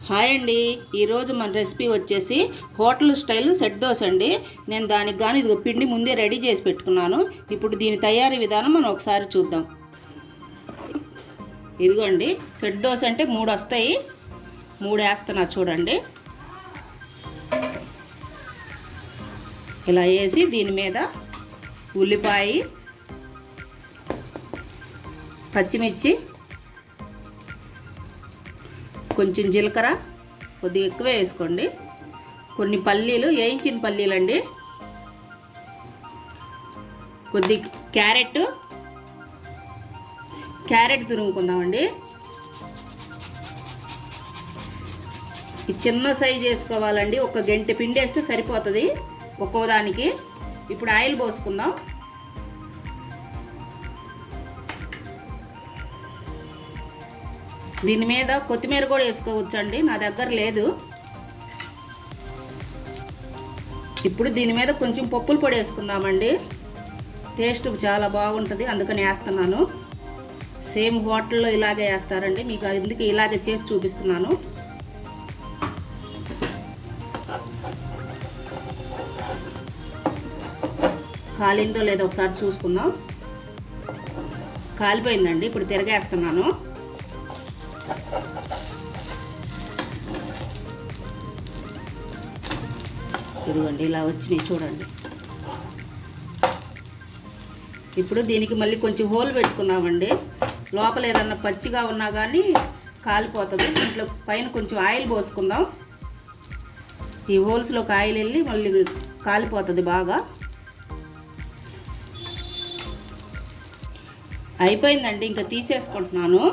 Hi అండి, ఈరోజు మన రెసిపీ వచ్చేసి హోటల్ స్టైల్ సెట్ దోశ అండి. నేను దానికి కానీ ఇదిగో పిండి ముందే రెడీ చేసి పెట్టుకున్నాను. ఇప్పుడు దీని తయారీ విధానం మనం ఒకసారి చూద్దాం. ఇదిగోండి, సెట్ దోశ అంటే 3 వస్తాయి. 3 వేస్తున్నా చూడండి. ఇలా వేసి దీని మీద ఉల్లిపాయ, పచ్చిమిర్చి, కొంచెం జీలకర్ర, కొద్దిగా ఎక్కువే వేసుకోండి, కొన్ని పల్లీలు, వేయించిన పల్లీలు అండి, కొద్ది క్యారెట్ తురుముకుందామండి. ఈ చిన్న సైజు వేసుకోవాలండి. ఒక గంటె పిండి వేస్తే సరిపోతుంది ఒక్కో దానికి. ఇప్పుడు ఆయిల్ పోసుకుందాం. దీని మీద కొత్తిమీర కూడా వేసుకోవచ్చండి, నా దగ్గర లేదు. ఇప్పుడు దీని మీద కొంచెం పప్పుల పొడి వేసుకుందామండి. టేస్ట్ చాలా బాగుంటుంది, అందుకని వేస్తున్నాను. సేమ్ హోటల్లో ఇలాగే వేస్తారండి, మీకు అందుకే ఇలాగే చేసి చూపిస్తున్నాను. కాలిందో లేదో ఒకసారి చూసుకుందాం. కాలిపోయిందండి. ఇప్పుడు తిరగేస్తున్నాను. ఇదిగోండి, ఇలా వచ్చినాయి చూడండి. ఇప్పుడు దీనికి మళ్ళీ కొంచెం హోల్ పెట్టుకుందామండి. లోపల ఏదన్నా పచ్చిగా ఉన్నా కానీ కాలిపోతుంది. దీంట్లో పైన కొంచెం ఆయిల్ పోసుకుందాం. ఈ హోల్స్లోకి ఆయిల్ వెళ్ళి మళ్ళీ కాలిపోతుంది బాగా. అయిపోయిందండి, ఇంకా తీసేసుకుంటున్నాను.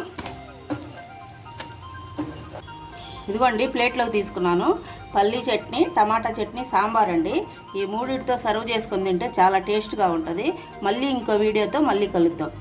ఇదిగోండి, ప్లేట్లోకి తీసుకున్నాను. పల్లీ చట్నీ, టమాటా చట్నీ, సాంబార్ అండి. ఈ 3టితో సర్వ్ చేసుకొని తింటే చాలా టేస్ట్గా ఉంటుంది. మళ్ళీ ఇంకో వీడియోతో మళ్ళీ కలుద్దాం.